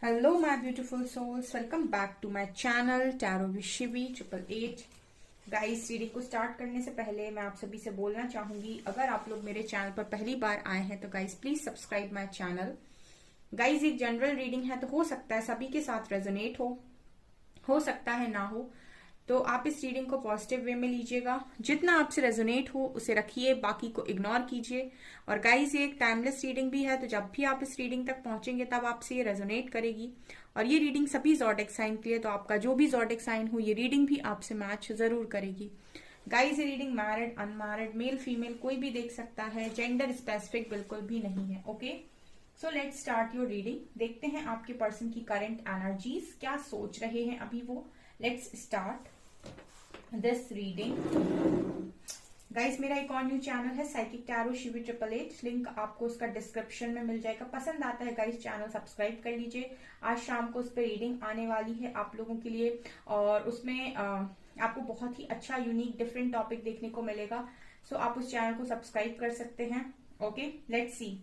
Hello my beautiful souls, welcome back to my channel Tarot with Shivi 888। Guys, reading को start करने से पहले मैं आप सभी से बोलना चाहूंगी, अगर आप लोग मेरे चैनल पर पहली बार आए हैं तो guys please subscribe my channel. Guys, एक जनरल रीडिंग है तो हो सकता है सभी के साथ रेजोनेट हो सकता है ना हो, तो आप इस रीडिंग को पॉजिटिव वे में लीजिएगा। जितना आपसे रेजोनेट हो उसे रखिए, बाकी को इग्नोर कीजिए। और गाइस, ये एक टाइमलेस रीडिंग भी है, तो जब भी आप इस रीडिंग तक पहुंचेंगे तब आपसे ये रेजोनेट करेगी। और ये रीडिंग सभी ज़ोडिक साइन के लिए, तो आपका जो भी ज़ोडिक साइन हो ये रीडिंग भी आपसे मैच जरूर करेगी। गाइस, ये reading married unmarried male female कोई भी देख सकता है, जेंडर स्पेसिफिक बिल्कुल भी नहीं है। Okay, so let's start your reading. देखते हैं आपके पर्सन की करंट एनर्जीज क्या सोच रहे हैं अभी वो। Let's start this reading. Guys, मेरा एक और न्यू चैनल है साइकिक टैरो शिवी 888, लिंक आपको उसका डिस्क्रिप्शन में मिल जाएगा। पसंद आता है गाइस चैनल सब्सक्राइब कर लीजिए। आज शाम को उस पर रीडिंग आने वाली है आप लोगों के लिए, और उसमें आपको बहुत ही अच्छा यूनिक डिफरेंट टॉपिक देखने को मिलेगा। सो आप उस चैनल को सब्सक्राइब कर सकते हैं। Okay, let's see.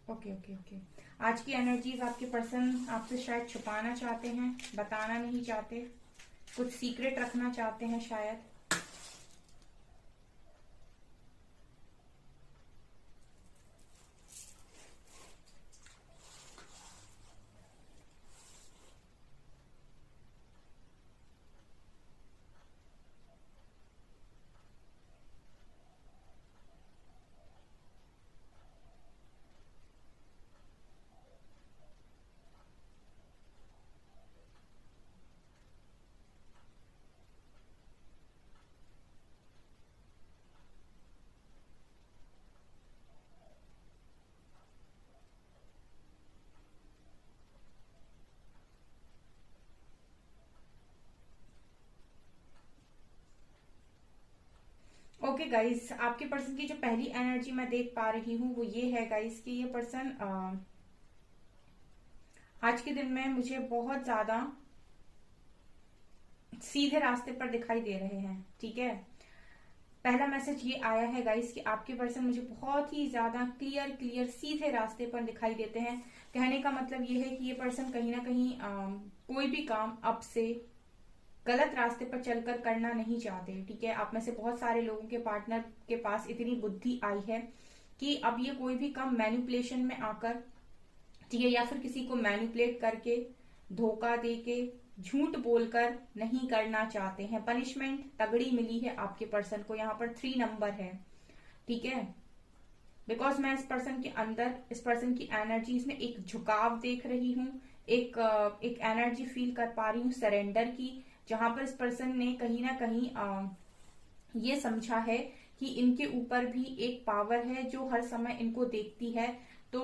Okay okay okay, आज की एनर्जीज आपके पर्सन आपसे शायद छुपाना चाहते हैं, बताना नहीं चाहते, कुछ सीक्रेट रखना चाहते हैं शायद। ओके गाइस, आपके पर्सन की जो पहली एनर्जी मैं देख पा रही हूँ वो ये है गाइस कि ये पर्सन आज के दिन में मुझे बहुत ज्यादा सीधे रास्ते पर दिखाई दे रहे हैं। ठीक है, पहला मैसेज ये आया है गाइस कि आपके पर्सन मुझे बहुत ही ज्यादा क्लियर क्लियर सीधे रास्ते पर दिखाई देते हैं। कहने का मतलब ये है कि ये पर्सन कहीं ना कहीं कोई भी काम अब से गलत रास्ते पर चलकर करना नहीं चाहते। ठीक है, आप में से बहुत सारे लोगों के पार्टनर के पास इतनी बुद्धि आई है कि अब ये कोई भी काम मैनिपुलेशन में आकर, ठीक है, या फिर किसी को मैनिपुलेट करके, धोखा देके, झूठ बोलकर नहीं करना चाहते हैं। पनिशमेंट तगड़ी मिली है आपके पर्सन को, यहाँ पर 3 नंबर है। ठीक है, बिकॉज मैं इस पर्सन के अंदर, इस पर्सन की एनर्जीज में एक झुकाव देख रही हूँ, एक एनर्जी फील कर पा रही हूँ सरेंडर की, जहां पर इस पर्सन ने कहीं ना कहीं ये समझा है कि इनके ऊपर भी एक पावर है जो हर समय इनको देखती है। तो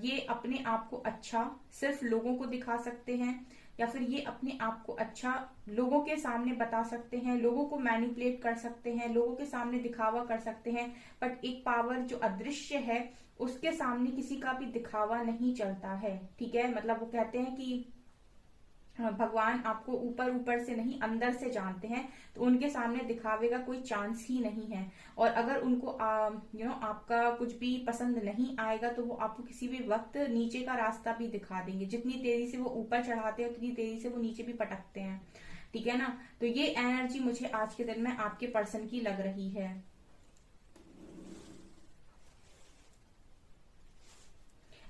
ये अपने आप को अच्छा सिर्फ लोगों को दिखा सकते हैं, या फिर ये अपने आप को अच्छा लोगों के सामने बता सकते हैं, लोगों को मैनिपुलेट कर सकते हैं, लोगों के सामने दिखावा कर सकते हैं। बट एक पावर जो अदृश्य है उसके सामने किसी का भी दिखावा नहीं चलता है। ठीक है, मतलब वो कहते हैं कि भगवान आपको ऊपर ऊपर से नहीं अंदर से जानते हैं, तो उनके सामने दिखावे का कोई चांस ही नहीं है। और अगर उनको आपका कुछ भी पसंद नहीं आएगा तो वो आपको किसी भी वक्त नीचे का रास्ता भी दिखा देंगे। जितनी तेजी से वो ऊपर चढ़ाते हैं उतनी तेजी से वो नीचे भी पटकते हैं। ठीक है ना, तो ये एनर्जी मुझे आज के दिन में आपके पर्सन की लग रही है।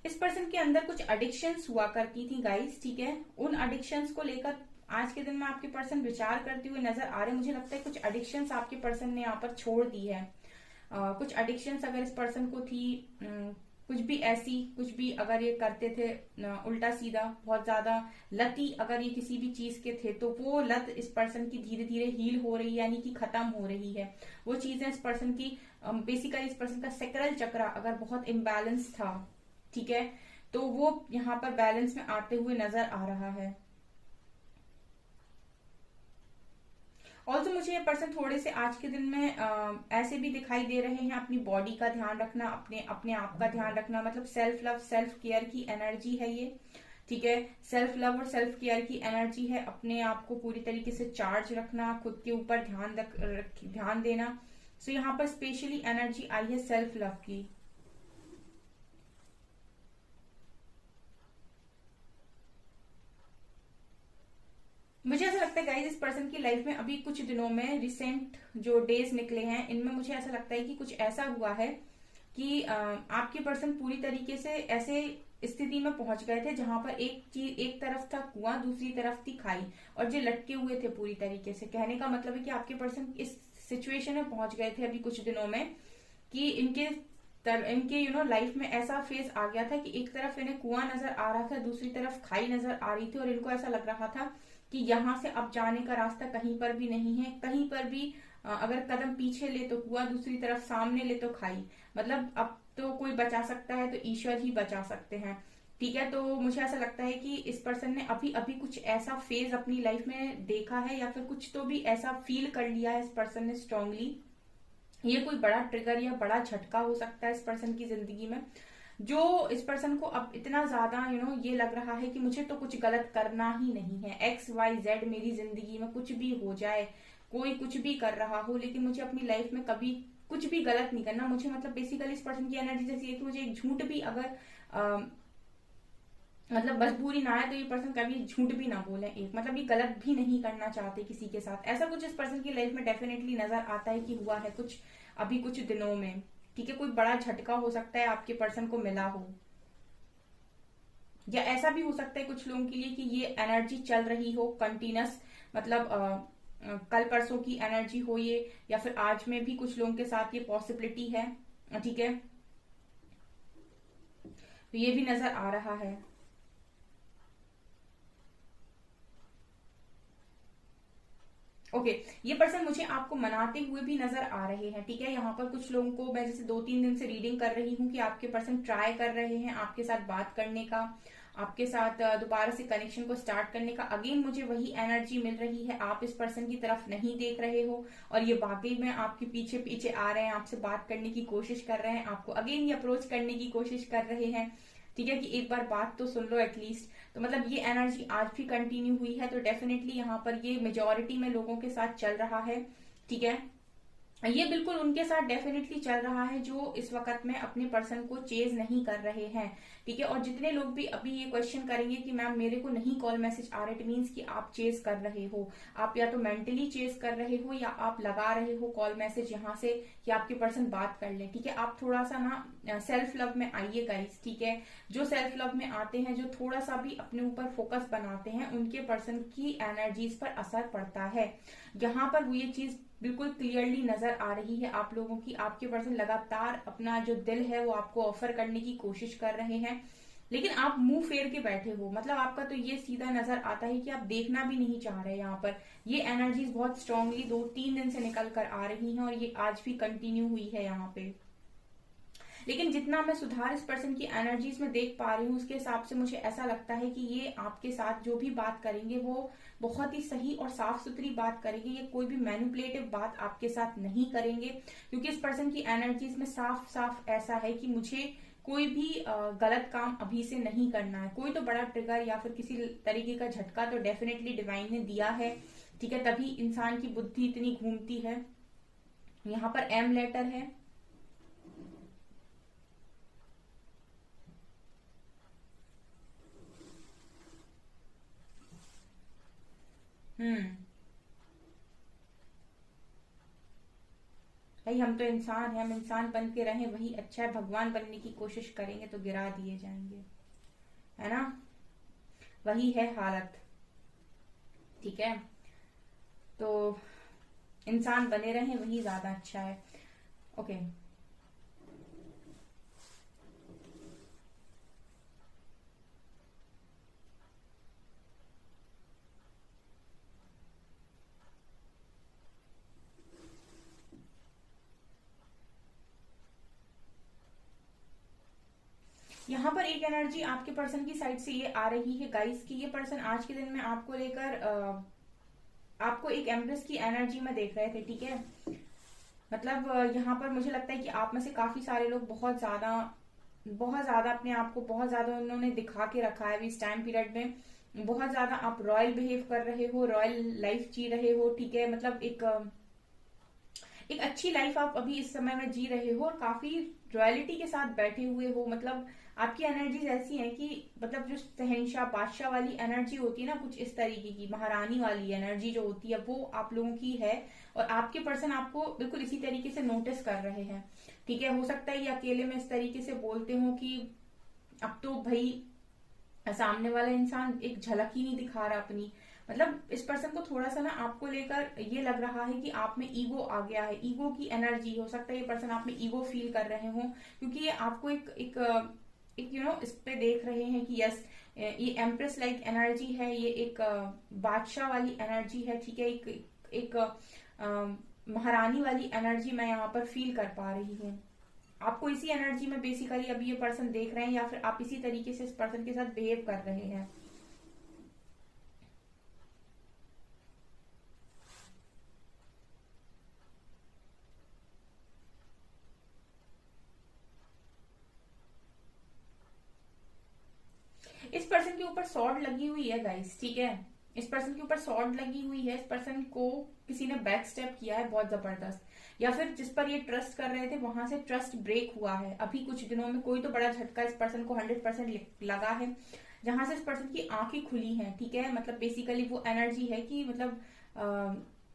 इस पर्सन के अंदर कुछ एडिक्शंस हुआ करती थी गाइस। ठीक है, उन एडिक्शंस को लेकर आज के दिन में आपके पर्सन विचार करते हुए नजर आ रहे हैं। मुझे लगता है कुछ एडिक्शंस आपके पर्सन ने यहाँ पर छोड़ दी है। कुछ एडिक्शंस अगर इस पर्सन को थी, कुछ भी ऐसी, कुछ भी अगर ये करते थे उल्टा सीधा, बहुत ज्यादा लती अगर ये किसी भी चीज के थे, तो वो लत इस पर्सन की धीरे धीरे हील हो रही है, यानी कि खत्म हो रही है। वो चीजें इस पर्सन की, बेसिकली इस पर्सन का सेक्रल चक्र अगर बहुत इम्बैलेंस था, ठीक है, तो वो यहाँ पर बैलेंस में आते हुए नजर आ रहा है। ऑल्सो मुझे ये पर्सन थोड़े से आज के दिन में ऐसे भी दिखाई दे रहे हैं, अपनी बॉडी का ध्यान रखना, अपने अपने आप का ध्यान रखना, मतलब सेल्फ लव सेल्फ केयर की एनर्जी है ये। ठीक है। सेल्फ लव और सेल्फ केयर की एनर्जी है, अपने आप को पूरी तरीके से चार्ज रखना, खुद के ऊपर ध्यान देना। सो यहाँ पर स्पेशली एनर्जी आई है सेल्फ लव की। मुझे ऐसा लगता है गाइस, इस पर्सन की लाइफ में अभी कुछ दिनों में रिसेंट जो डेज निकले हैं, इनमें मुझे ऐसा लगता है कि कुछ ऐसा हुआ है कि आपके पर्सन पूरी तरीके से ऐसे स्थिति में पहुंच गए थे जहां पर एक तरफ था कुआं, दूसरी तरफ थी खाई, और जो लटके हुए थे पूरी तरीके से। कहने का मतलब है कि आपके पर्सन इस सिचुएशन में पहुंच गए थे अभी कुछ दिनों में कि इनके लाइफ में ऐसा फेज आ गया था कि एक तरफ इन्हें कुआं नजर आ रहा था, दूसरी तरफ खाई नजर आ रही थी, और इनको ऐसा लग रहा था कि यहाँ से अब जाने का रास्ता कहीं पर भी नहीं है। कहीं पर भी अगर कदम पीछे ले तो कुआं, दूसरी तरफ सामने ले तो खाई। मतलब अब तो कोई बचा सकता है तो ईश्वर ही बचा सकते हैं। ठीक है, तो मुझे ऐसा लगता है कि इस पर्सन ने अभी अभी कुछ ऐसा फेज अपनी लाइफ में देखा है, या फिर कुछ तो भी ऐसा फील कर लिया है इस पर्सन ने स्ट्रांगली। ये कोई बड़ा ट्रिगर या बड़ा झटका हो सकता है इस पर्सन की जिंदगी में, जो इस पर्सन को अब इतना ज्यादा ये लग रहा है कि मुझे तो कुछ गलत करना ही नहीं है। XYZ मेरी जिंदगी में कुछ भी हो जाए, कोई कुछ भी कर रहा हो, लेकिन मुझे अपनी लाइफ में कभी कुछ भी गलत नहीं करना। मुझे मतलब बेसिकली इस पर्सन की एनर्जी जैसी है कि मुझे एक झूठ भी अगर मतलब मजबूरी ना है तो ये पर्सन कभी झूठ भी ना बोले, एक मतलब ये गलत भी नहीं करना चाहते किसी के साथ। ऐसा कुछ इस पर्सन की लाइफ में डेफिनेटली नजर आता है कि हुआ है कुछ अभी कुछ दिनों में। ठीक है, कोई बड़ा झटका हो सकता है आपके पर्सन को मिला हो, या ऐसा भी हो सकता है कुछ लोगों के लिए कि ये एनर्जी चल रही हो कंटिन्यूस, मतलब कल परसों की एनर्जी हो ये, या फिर आज में भी कुछ लोगों के साथ ये पॉसिबिलिटी है। ठीक है, तो ये भी नजर आ रहा है। ओके, ये पर्सन मुझे आपको मनाते हुए भी नजर आ रहे हैं। ठीक है, यहाँ पर कुछ लोगों को मैं जैसे 2-3 दिन से रीडिंग कर रही हूँ कि आपके पर्सन ट्राई कर रहे हैं आपके साथ बात करने का, आपके साथ दोबारा से कनेक्शन को स्टार्ट करने का। अगेन मुझे वही एनर्जी मिल रही है, आप इस पर्सन की तरफ नहीं देख रहे हो, और ये वाकई में आपके पीछे पीछे आ रहे हैं, आपसे बात करने की कोशिश कर रहे हैं, आपको अगेन ये अप्रोच करने की कोशिश कर रहे हैं। ठीक है, कि एक बार बात तो सुन लो एटलीस्ट। तो मतलब ये एनर्जी आज भी कंटिन्यू हुई है, तो डेफिनेटली यहाँ पर ये मेजोरिटी में लोगों के साथ चल रहा है। ठीक है, ये बिल्कुल उनके साथ डेफिनेटली चल रहा है जो इस वक्त में अपने पर्सन को चेज नहीं कर रहे हैं। ठीक है, और जितने लोग भी अभी ये क्वेश्चन करेंगे कि मैम मेरे को नहीं कॉल मैसेज आ रहे, इट मीन्स कि आप चेज कर रहे हो, आप या तो मेंटली चेज कर रहे हो, या आप लगा रहे हो कॉल मैसेज यहाँ से कि आपके पर्सन बात कर ले। ठीक है, आप थोड़ा सा ना सेल्फ लव में आइए गाइस। ठीक है, जो सेल्फ लव में आते हैं, जो थोड़ा सा भी अपने ऊपर फोकस बनाते हैं, उनके पर्सन की एनर्जीज पर असर पड़ता है। यहाँ पर ये चीज बिल्कुल क्लियरली नजर आ रही है आप लोगों की। आपके पर्सन लगातार अपना जो दिल है वो आपको ऑफर करने की कोशिश कर रहे हैं, लेकिन आप मुंह फेर के बैठे हो। मतलब आपका तो ये सीधा नजर आता है कि आप देखना भी नहीं चाह रहे। यहाँ पर ये एनर्जीज बहुत स्ट्रांगली 2-3 दिन से निकल कर आ रही हैं, और ये आज भी कंटिन्यू हुई है यहाँ पे। लेकिन जितना मैं सुधार इस पर्सन की एनर्जीज में देख पा रही हूँ, उसके हिसाब से मुझे ऐसा लगता है कि ये आपके साथ जो भी बात करेंगे वो बहुत ही सही और साफ सुथरी बात करेंगे। ये कोई भी मैनिपुलेटिव बात आपके साथ नहीं करेंगे, क्योंकि इस पर्सन की एनर्जीज में साफ साफ ऐसा है कि मुझे कोई भी गलत काम अभी से नहीं करना है। कोई तो बड़ा ट्रिगर या फिर किसी तरीके का झटका तो डेफिनेटली डिवाइन ने दिया है। ठीक है, तभी इंसान की बुद्धि इतनी घूमती है। यहाँ पर एम लेटर है। हम्म, भाई हम तो इंसान हैं, हम इंसान बन के रहें वही अच्छा है। भगवान बनने की कोशिश करेंगे तो गिरा दिए जाएंगे, है ना? वही है हालत। ठीक है, तो इंसान बने रहें वही ज्यादा अच्छा है। ओके, यहाँ पर एक एनर्जी आपके पर्सन की साइड से ये आ रही है गाइस कि ये पर्सन आज के दिन में आपको लेकर आपको एक एम्प्रेस की एनर्जी में देख रहे थे। ठीक है, मतलब यहाँ पर मुझे लगता है कि आप में से काफी सारे लोग बहुत ज्यादा बहुत ज्यादा अपने आप को बहुत ज्यादा उन्होंने दिखा के रखा है अभी इस टाइम पीरियड में। बहुत ज्यादा आप रॉयल बिहेव कर रहे हो, रॉयल लाइफ जी रहे हो, ठीक है। मतलब एक अच्छी लाइफ आप अभी इस समय में जी रहे हो और काफी रॉयलिटी के साथ बैठे हुए हो। मतलब आपकी एनर्जीज ऐसी हैं कि मतलब जो शहंशाह बादशाह वाली एनर्जी होती है ना, कुछ इस तरीके की महारानी वाली एनर्जी जो होती है वो आप लोगों की है। और आपके पर्सन आपको बिल्कुल इसी तरीके से नोटिस कर रहे हैं, ठीक है। हो सकता है ये अकेले में इस तरीके से बोलते हो कि अब तो भाई सामने वाला इंसान एक झलक ही नहीं दिखा रहा अपनी। मतलब इस पर्सन को थोड़ा सा ना आपको लेकर ये लग रहा है कि आप में ईगो आ गया है, ईगो की एनर्जी। हो सकता है ये पर्सन आप में ईगो फील कर रहे हो, क्योंकि ये आपको एक इस पे देख रहे हैं कि यस, ये एम्प्रेस लाइक एनर्जी है, ये एक बादशाह वाली एनर्जी है, ठीक है। एक महारानी वाली एनर्जी मैं यहाँ पर फील कर पा रही हूँ। आपको इसी एनर्जी में बेसिकली अभी ये पर्सन देख रहे हैं, या फिर आप इसी तरीके से इस पर्सन के साथ बिहेव कर रहे हैं। इस पर्सन के ऊपर सॉर्ड लगी हुई है गाइस, ठीक है। इस पर्सन के ऊपर सॉर्ड लगी हुई है। इस पर्सन को किसी ने बैक स्टेप किया है बहुत जबरदस्त, या फिर जिस पर ये ट्रस्ट कर रहे थे वहां से ट्रस्ट ब्रेक हुआ है अभी कुछ दिनों में। कोई तो बड़ा झटका इस पर्सन को 100% लगा है, जहां से इस पर्सन की आंखें खुली हैं, ठीक है। मतलब बेसिकली वो एनर्जी है कि मतलब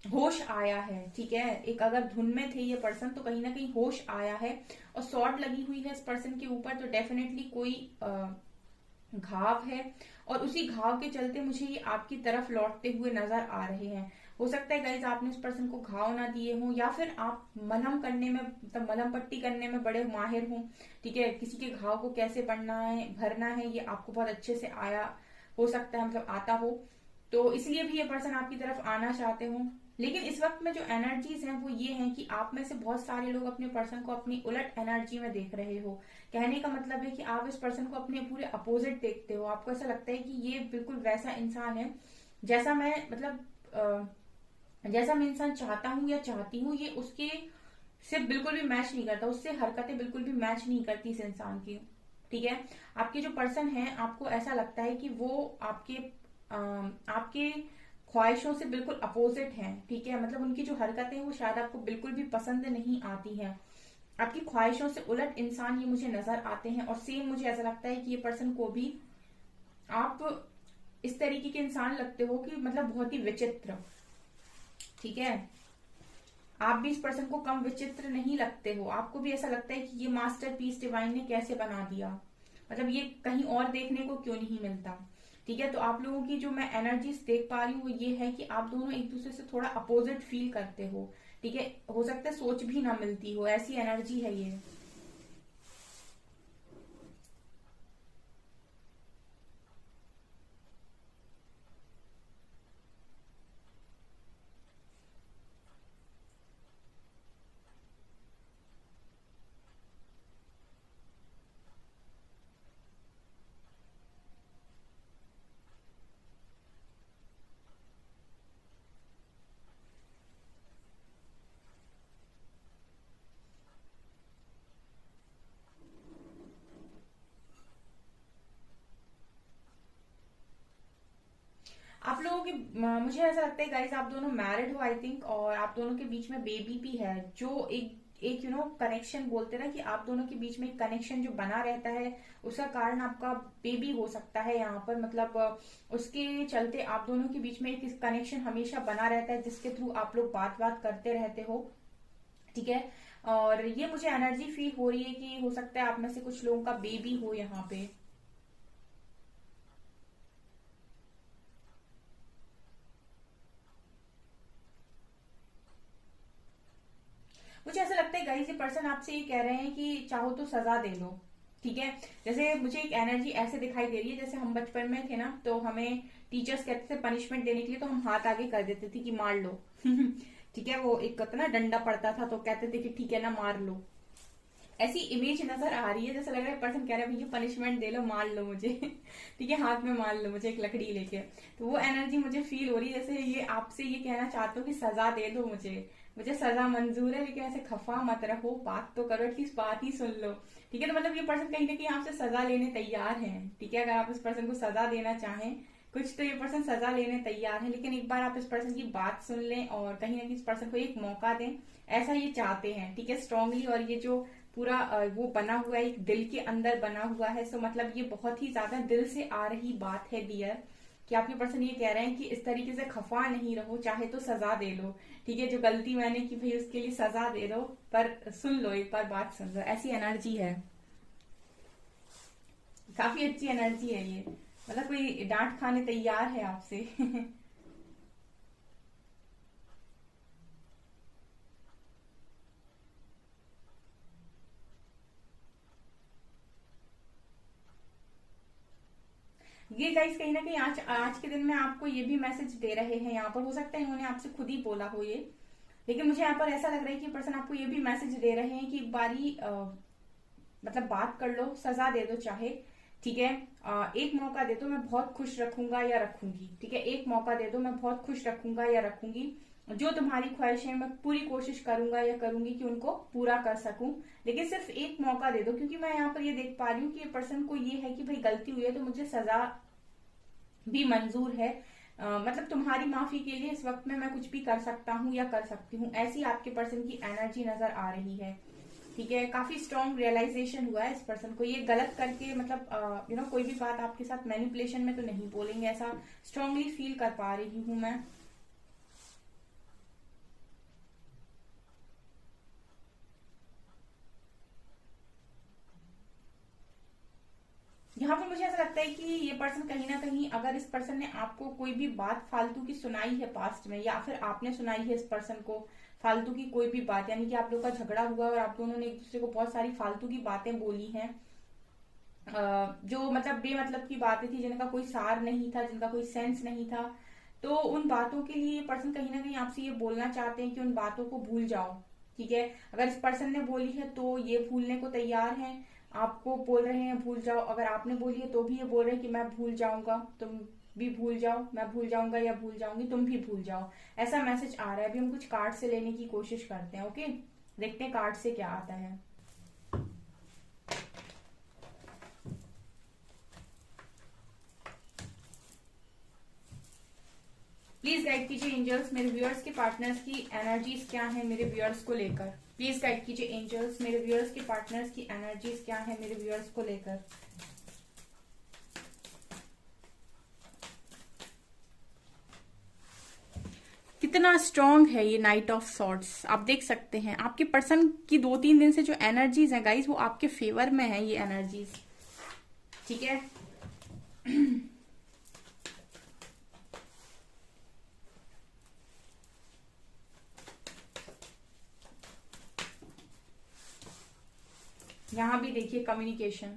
होश आया है, ठीक है। एक अगर धुन में थे ये पर्सन तो कहीं ना कहीं होश आया है। और सॉर्ड लगी हुई है इस पर्सन के ऊपर, तो डेफिनेटली कोई घाव है, और उसी घाव के चलते मुझे ये आपकी तरफ लौटते हुए नजर आ रहे हैं। हो सकता है गाइज आपने उस पर्सन को घाव ना दिए हो, या फिर आप मलहम करने में, मतलब मलहम पट्टी करने में बड़े माहिर हो, ठीक है। किसी के घाव को कैसे बढ़ना है, भरना है, ये आपको बहुत अच्छे से आया हो सकता है, मतलब आता हो। तो इसलिए भी ये पर्सन आपकी तरफ आना चाहते हो। लेकिन इस वक्त में जो एनर्जीज हैं वो ये हैं कि आप में से बहुत सारे लोग अपने पर्सन को अपनी उलट एनर्जी में देख रहे हो। कहने का मतलब है कि आप इस पर्सन को अपने पूरे अपोजिट देखते हो। आपको ऐसा लगता है कि ये बिल्कुल वैसा इंसान है जैसा मैं, मतलब जैसा मैं इंसान चाहता हूँ या चाहती हूँ, ये उसके से बिल्कुल भी मैच नहीं करता, उससे हरकतें बिल्कुल भी मैच नहीं करती इस इंसान की, ठीक है। आपके जो पर्सन है आपको ऐसा लगता है कि वो आपके ख्वाहिशों से बिल्कुल अपोजिट हैं, ठीक है। मतलब उनकी जो हरकतें हैं वो शायद आपको बिल्कुल भी पसंद नहीं आती हैं। आपकी ख्वाहिशों से उलट इंसान ये मुझे नजर आते हैं। और सेम मुझे ऐसा लगता है कि ये पर्सन को भी आप इस तरीके के इंसान लगते हो कि मतलब बहुत ही विचित्र, ठीक है। आप भी इस पर्सन को कम विचित्र नहीं लगते हो। आपको भी ऐसा लगता है कि ये मास्टरपीस डिवाइन ने कैसे बना दिया, मतलब ये कहीं और देखने को क्यों नहीं मिलता, ठीक है। तो आप लोगों की जो मैं एनर्जीज देख पा रही हूँ वो ये है कि आप दोनों एक दूसरे से थोड़ा अपोजिट फील करते हो, ठीक है। हो सकता है सोच भी ना मिलती हो, ऐसी एनर्जी है ये। आप लोगों के मुझे ऐसा लगता है गाइस आप दोनों मैरिड हो आई थिंक, और आप दोनों के बीच में बेबी भी है, जो एक एक कनेक्शन बोलते हैं ना कि आप दोनों के बीच में एक कनेक्शन जो बना रहता है, उसका कारण आपका बेबी हो सकता है यहाँ पर। मतलब उसके चलते आप दोनों के बीच में एक कनेक्शन हमेशा बना रहता है, जिसके थ्रू आप लोग बात बात करते रहते हो, ठीक है। और ये मुझे एनर्जी फील हो रही है कि हो सकता है आप में से कुछ लोगों का बेबी हो यहाँ पे। मुझे ऐसा लगता है गाइस ये पर्सन आपसे ये कह रहे हैं कि चाहो तो सजा दे दो, ठीक है। जैसे मुझे एक एनर्जी ऐसे दिखाई दे रही है जैसे हम बचपन में थे ना, तो हमें टीचर्स कहते थे पनिशमेंट देने के लिए, तो हम हाथ आगे कर देते थे कि मार लो ठीक है। वो एक कहते ना डंडा पड़ता था तो कहते थे कि ठीक है ना मार लो। ऐसी इमेज नजर आ रही है, जैसा लग रहा है पर्सन कह रहा है भैया पनिशमेंट दे लो, मार लो मुझे ठीक है, हाथ में मार लो मुझे एक लकड़ी लेके। तो वो एनर्जी मुझे फील हो रही है, जैसे ये आपसे ये कहना चाहते हो कि सजा दे दो मुझे, मुझे सजा मंजूर है, लेकिन ऐसे खफा मत रहो, बात तो करो, एटलीस्ट बात ही सुन लो। ठीक है, तो मतलब ये पर्सन कहीं ना कहीं आपसे सजा लेने तैयार है। ठीक है, अगर आप इस पर्सन को सजा देना चाहें कुछ, तो ये पर्सन सजा लेने तैयार है, लेकिन एक बार आप इस पर्सन की बात सुन लें और कहीं ना कहीं इस पर्सन को एक मौका दें, ऐसा ये चाहते हैं। ठीक है, स्ट्रांगली। और ये जो पूरा वो बना हुआ है, एक दिल के अंदर बना हुआ है, सो मतलब ये बहुत ही ज्यादा दिल से आ रही बात है डियर, कि आपके पर्सन ये कह रहे हैं कि इस तरीके से खफा नहीं रहो, चाहे तो सजा दे लो। ठीक है, जो गलती मैंने की भाई उसके लिए सजा दे दो, पर सुन लो, एक बार बात सुन लो, ऐसी एनर्जी है। काफी अच्छी एनर्जी है ये, मतलब कोई डांट खाने तैयार है आपसे। ये गाइस कहीं ना कहीं आज आज के दिन में आपको ये भी मैसेज दे रहे हैं यहाँ पर, हो सकता है इन्होंने आपसे खुद ही बोला हो ये, लेकिन मुझे यहाँ पर ऐसा लग रहा है कि पर्सन आपको ये भी मैसेज दे रहे हैं कि एक बारी मतलब बात कर लो, सजा दे दो चाहे। ठीक है, एक मौका दे दो, मैं बहुत खुश रखूंगा या रखूंगी। ठीक है, एक मौका दे दो, मैं बहुत खुश रखूंगा या रखूंगी। जो तुम्हारी ख्वाहिशें, मैं पूरी कोशिश करूंगा या करूंगी कि उनको पूरा कर सकूं, लेकिन सिर्फ एक मौका दे दो। क्योंकि मैं यहाँ पर ये देख पा रही हूँ कि ये पर्सन को ये है कि भाई गलती हुई है तो मुझे सजा भी मंजूर है। मतलब तुम्हारी माफी के लिए इस वक्त में मैं कुछ भी कर सकता हूँ या कर सकती हूँ, ऐसी आपके पर्सन की एनर्जी नजर आ रही है। ठीक है, काफी स्ट्रॉन्ग रियलाइजेशन हुआ है इस पर्सन को, ये गलत करके मतलब कोई भी बात आपके साथ मैनिपुलेशन में तो नहीं बोलेंगे, ऐसा स्ट्रांगली फील कर पा रही हूं मैं। यहाँ पर मुझे ऐसा लगता है कि ये पर्सन कहीं ना कहीं, अगर इस पर्सन ने आपको कोई भी बात फालतू की सुनाई है पास्ट में, या फिर आपने सुनाई है इस पर्सन को फालतू की कोई भी बात, यानी कि आप लोग का झगड़ा हुआ और आप दोनों ने एक दूसरे को बहुत सारी फालतू की बातें बोली हैं, जो मतलब बेमतलब की बातें थी, जिनका कोई सार नहीं था, जिनका कोई सेंस नहीं था, तो उन बातों के लिए ये पर्सन कहीं ना कहीं आपसे ये बोलना चाहते हैं कि उन बातों को भूल जाओ। ठीक है, अगर इस पर्सन ने बोली है तो ये भूलने को तैयार हैं, आपको बोल रहे हैं भूल जाओ। अगर आपने बोली है तो भी ये बोल रहे हैं कि मैं भूल जाऊंगा, तुम भी भूल जाओ, मैं भूल जाऊंगा या भूल जाऊंगी, तुम भी भूल जाओ, ऐसा मैसेज आ रहा है। अभी हम कुछ कार्ड से लेने की कोशिश करते हैं। ओके, देखते हैं कार्ड से क्या आता है। प्लीज गाइड कीजिए एंजल्स, मेरे व्यूअर्स के पार्टनर्स की एनर्जीज क्या है मेरे व्यूअर्स को लेकर। प्लीज गाइड कीजिए एंजल्स, मेरे व्यूअर्स के पार्टनर्स की एनर्जीज क्या है मेरे व्यूअर्स को लेकर। कितना स्ट्रॉन्ग है ये नाइट ऑफ सॉर्ड्स, आप देख सकते हैं आपके पर्सन की 2-3 दिन से जो एनर्जीज है गाइस, वो आपके फेवर में है ये एनर्जीज। ठीक है, यहां भी देखिए कम्युनिकेशन,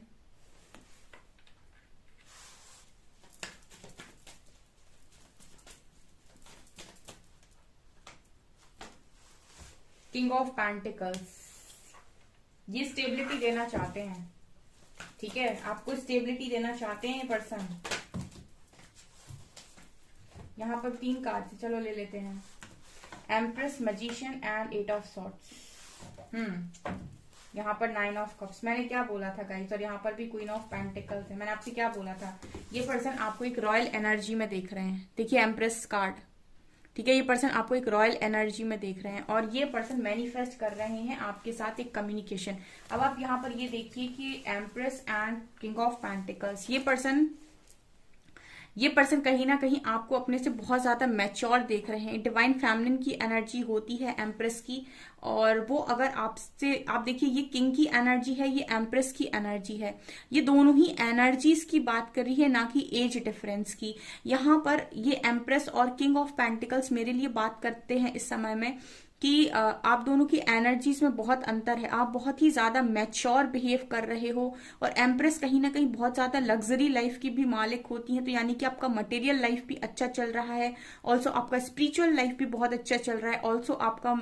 किंग ऑफ पेंटिकल्स, ये स्टेबिलिटी देना चाहते हैं। ठीक है, आपको स्टेबिलिटी देना चाहते हैं ये पर्सन। यहाँ पर 3 कार्ड, चलो ले लेते हैं। Empress, magician and 8 of swords. यहाँ पर 9 ऑफ कप्स, मैंने क्या बोला था गाइस, और यहाँ पर भी क्वीन ऑफ पेंटिकल्स है। मैंने आपसे क्या बोला था, ये पर्सन आपको एक रॉयल एनर्जी में देख रहे हैं। देखिए एम्प्रेस कार्ड, ठीक है, ये पर्सन आपको एक रॉयल एनर्जी में देख रहे हैं, और ये पर्सन मैनिफेस्ट कर रहे हैं आपके साथ एक कम्युनिकेशन। अब आप यहाँ पर ये देखिए कि empress and king of pentacles, ये पर्सन कहीं ना कहीं आपको अपने से बहुत ज्यादा मैच्योर देख रहे हैं। डिवाइन फेमिनिन की एनर्जी होती है एम्प्रेस की, और वो अगर आपसे, आप देखिए ये किंग की एनर्जी है, ये एम्प्रेस की एनर्जी है, ये दोनों ही एनर्जीज की बात कर रही है, ना कि एज डिफरेंस की। यहाँ पर ये एम्प्रेस और किंग ऑफ पेंटिकल्स मेरे लिए बात करते हैं इस समय में कि आप दोनों की एनर्जीज में बहुत अंतर है, आप बहुत ही ज्यादा मैच्योर बिहेव कर रहे हो, और एम्प्रेस कहीं ना कहीं बहुत ज्यादा लग्जरी लाइफ की भी मालिक होती है, तो यानी कि आपका मटेरियल लाइफ भी अच्छा चल रहा है, ऑल्सो आपका स्पिरिचुअल लाइफ भी बहुत अच्छा चल रहा है, ऑल्सो आपका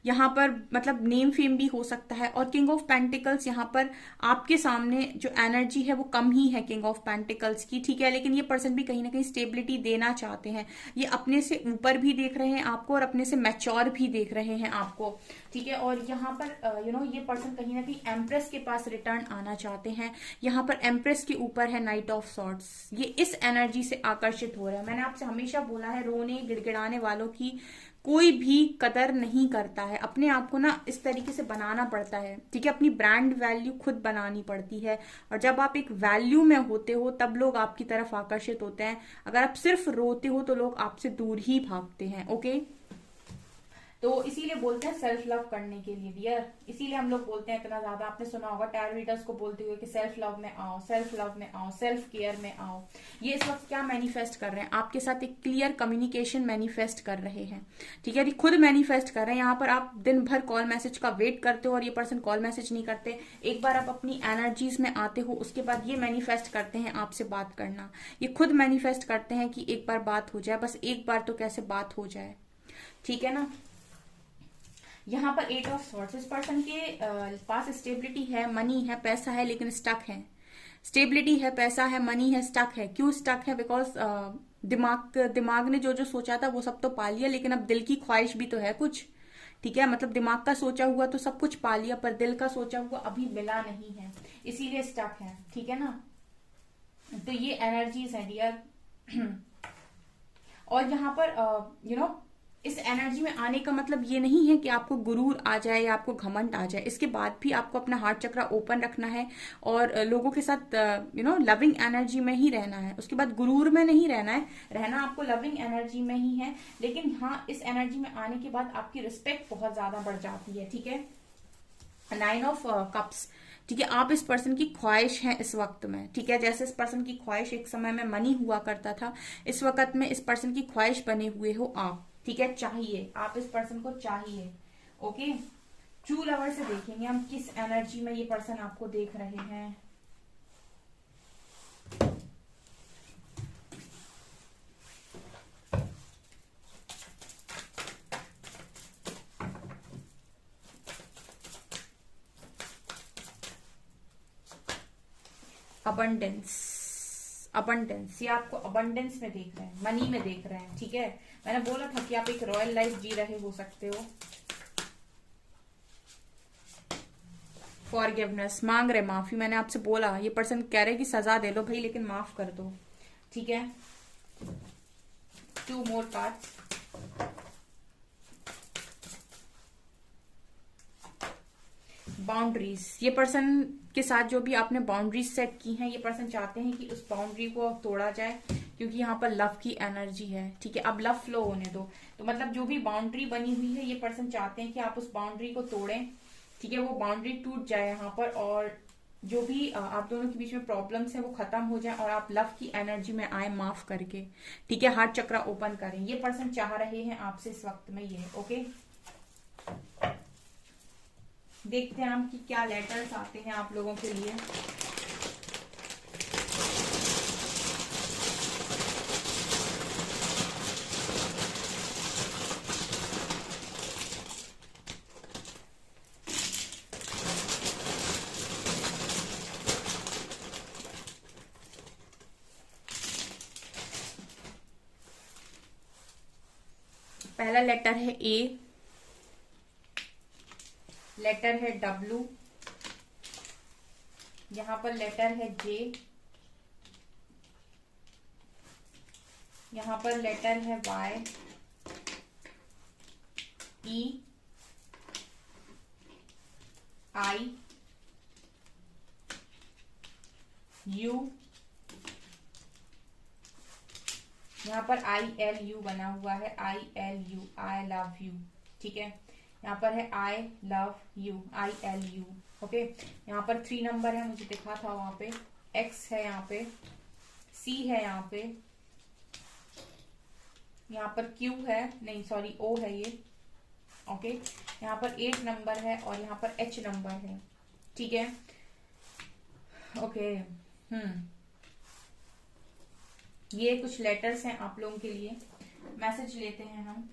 यहाँ पर मतलब नेम फेम भी हो सकता है। और किंग ऑफ पेंटिकल्स यहाँ पर आपके सामने जो एनर्जी है वो कम ही है किंग ऑफ पेंटिकल्स की, ठीक है, लेकिन ये पर्सन भी कहीं ना कहीं स्टेबिलिटी देना चाहते हैं। ये अपने से ऊपर भी देख रहे हैं आपको और अपने से मैच्योर भी देख रहे हैं आपको, ठीक है। और यहाँ पर ये पर्सन कहीं ना कहीं एम्प्रेस के पास रिटर्न आना चाहते हैं। यहाँ पर एम्प्रेस के ऊपर है नाइट ऑफ सॉर्ड्स, ये इस एनर्जी से आकर्षित हो रहा है। मैंने आपसे हमेशा बोला है, रोने गिड़गिड़ाने वालों की कोई भी कदर नहीं करता है। अपने आप को ना इस तरीके से बनाना पड़ता है, ठीक है, अपनी ब्रांड वैल्यू खुद बनानी पड़ती है। और जब आप एक वैल्यू में होते हो तब लोग आपकी तरफ आकर्षित होते हैं। अगर आप सिर्फ रोते हो तो लोग आपसे दूर ही भागते हैं, ओके। तो इसीलिए बोलते हैं सेल्फ लव करने के लिए डियर, इसीलिए हम लोग बोलते हैं इतना ज्यादा। आपने सुना होगा टैरो रीडर्स को बोलते हुए कि सेल्फ लव में आओ, सेल्फ लव में आओ, सेल्फ केयर में आओ। ये इस वक्त क्या मैनिफेस्ट कर रहे हैं, आपके साथ एक क्लियर कम्युनिकेशन मैनिफेस्ट कर रहे हैं, ठीक है, खुद मैनिफेस्ट कर रहे हैं। यहाँ पर आप दिन भर कॉल मैसेज का वेट करते हो और ये पर्सन कॉल मैसेज नहीं करते। एक बार आप अपनी एनर्जीज में आते हो, उसके बाद ये मैनिफेस्ट करते हैं आपसे बात करना। ये खुद मैनिफेस्ट करते हैं कि एक बार बात हो जाए, बस एक बार तो कैसे बात हो जाए, ठीक है ना। यहाँ पर 8 ऑफ सॉर्ड्स, इस पर्सन के पास स्टेबिलिटी है, मनी है, पैसा है, लेकिन स्टक है। स्टेबिलिटी है, पैसा है, मनी है, स्टक है। क्यों स्टक है? बिकॉज दिमाग ने जो जो सोचा था वो सब तो पा लिया, लेकिन अब दिल की ख्वाहिश भी तो है कुछ, ठीक है। मतलब दिमाग का सोचा हुआ तो सब कुछ पा लिया, पर दिल का सोचा हुआ अभी मिला नहीं है, इसीलिए स्टक है, ठीक है ना। तो ये एनर्जीज है डियर। और यहाँ पर इस एनर्जी में आने का मतलब ये नहीं है कि आपको गुरूर आ जाए या आपको घमंड आ जाए। इसके बाद भी आपको अपना हार्ट चक्रा ओपन रखना है और लोगों के साथ लविंग एनर्जी में ही रहना है। उसके बाद गुरूर में नहीं रहना है, रहना आपको लविंग एनर्जी में ही है। लेकिन हाँ, इस एनर्जी में आने के बाद आपकी रिस्पेक्ट बहुत ज्यादा बढ़ जाती है, ठीक है। 9 ऑफ कप्स, ठीक है, आप इस पर्सन की ख्वाहिश हैं इस वक्त में, ठीक है। जैसे इस पर्सन की ख्वाहिश एक समय में मनी हुआ करता था, इस वक्त में इस पर्सन की ख्वाहिश बने हुए हो आप, ठीक है। चाहिए, आप इस पर्सन को चाहिए, ओके। ट्रू लवर से देखेंगे हम किस एनर्जी में ये पर्सन आपको देख रहे हैं। अबंडेंस, ये आपको अबंडेंस में देख रहे हैं, मनी में देख रहे हैं, ठीक है। मैंने बोला था कि आप एक रॉयल लाइफ जी रहे हो सकते हो। फॉरगिवनेस, मांग रहे माफी। मैंने आपसे बोला, ये पर्सन कह रहे कि सजा दे लो भाई, लेकिन माफ कर दो, ठीक है। 2 मोर कार्ड्स। बाउंड्रीज, ये पर्सन के साथ जो भी आपने बाउंड्रीज सेट की हैं, ये पर्सन चाहते हैं कि उस बाउंड्री को तोड़ा जाए, क्योंकि यहाँ पर लव की एनर्जी है, ठीक है। अब लव फ्लो होने दो। तो मतलब जो भी बाउंड्री बनी हुई है, ये पर्सन चाहते हैं कि आप उस बाउंड्री को तोड़ें, ठीक है, वो बाउंड्री टूट जाए यहाँ पर, और जो भी आप दोनों के बीच में प्रॉब्लम्स है वो खत्म हो जाए और आप लव की एनर्जी में आए माफ करके, ठीक है। हार्ट चक्रा ओपन करें, ये पर्सन चाह रहे हैं आपसे इस वक्त में ये, ओके। देखते हैं हम कि क्या लेटर्स आते हैं आप लोगों के लिए। पहला लेटर है ए, लेटर है डब्ल्यू, यहां पर लेटर है जे, यहां पर लेटर है वाई, ई, आई, यू, यहाँ पर ILU बना हुआ है, ILU, आई लव यू, ठीक है। यहाँ पर है I love you, ILU, okay. यहाँ पर 3 नंबर है, मुझे दिखा था वहां पे, X है, यहाँ पे C है, यहाँ पे, यहाँ पर Q है, नहीं सॉरी O है ये, ओके। यहाँ पर 8 नंबर है और यहाँ पर H नंबर है, ठीक है, ओके। ये कुछ लेटर्स हैं आप लोगों के लिए, मैसेज लेते हैं हम।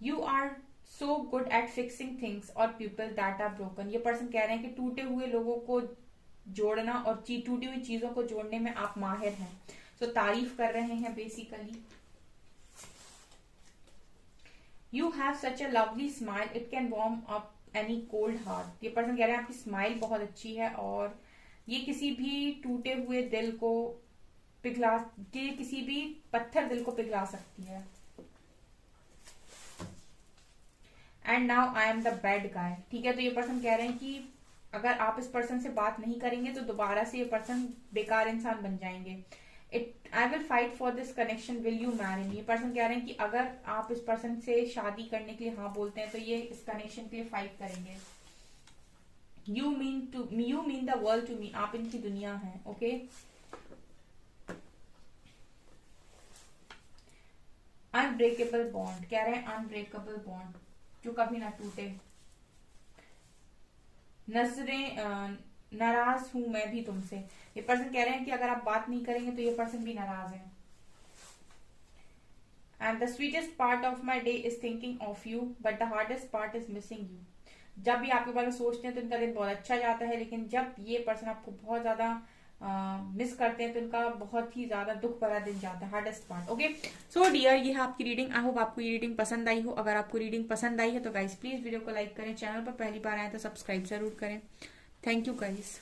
You are so good at fixing things और पीपल दैट आर ब्रोकन। ये पर्सन कह रहे हैं कि टूटे हुए लोगों को जोड़ना और टूटी हुई चीजों को जोड़ने में आप माहिर हैं। तो तारीफ कर रहे हैं basically. You have such a lovely smile, it can warm up any cold heart. ये पर्सन कह रहे हैं आपकी स्माइल बहुत अच्छी है और ये किसी भी टूटे हुए दिल को पिघला, ये किसी भी पत्थर दिल को पिघला सकती है। And now I am the bad guy. ठीक है, तो ये पर्सन कह रहे हैं कि अगर आप इस पर्सन से बात नहीं करेंगे तो दोबारा से ये पर्सन बेकार इंसान बन जाएंगे। I will fight for this connection, will you marry me. ये पर्सन कह रहे हैं कि अगर आप इस पर्सन से शादी करने के लिए हाँ बोलते हैं तो ये इस कनेक्शन के लिए फाइट करेंगे। You mean the world to me, आप इनकी दुनिया है। ओके, अनब्रेकेबल बॉन्ड कह रहे हैं, अनब्रेकेबल बॉन्ड जो कभी ना टूटे। नजरें, नाराज हूं मैं भी तुमसे। ये पर्सन कह रहे हैं कि अगर आप बात नहीं करेंगे तो ये पर्सन भी नाराज है। And the sweetest part of my day is thinking of you but the hardest part is missing you. जब भी आपके बारे में सोचते हैं तो इनका दिन बहुत अच्छा जाता है, लेकिन जब ये पर्सन आपको बहुत ज्यादा मिस करते हैं तो इनका बहुत ही ज्यादा दुख भरा दिन जाता है, hardest part. Okay, so dear, ये है आपकी रीडिंग। आई होप आपको ये रीडिंग पसंद आई हो। अगर आपको रीडिंग पसंद आई है तो गाइस प्लीज वीडियो को लाइक करें, चैनल पर पहली बार आए तो सब्सक्राइब जरूर करें। Thank you guys.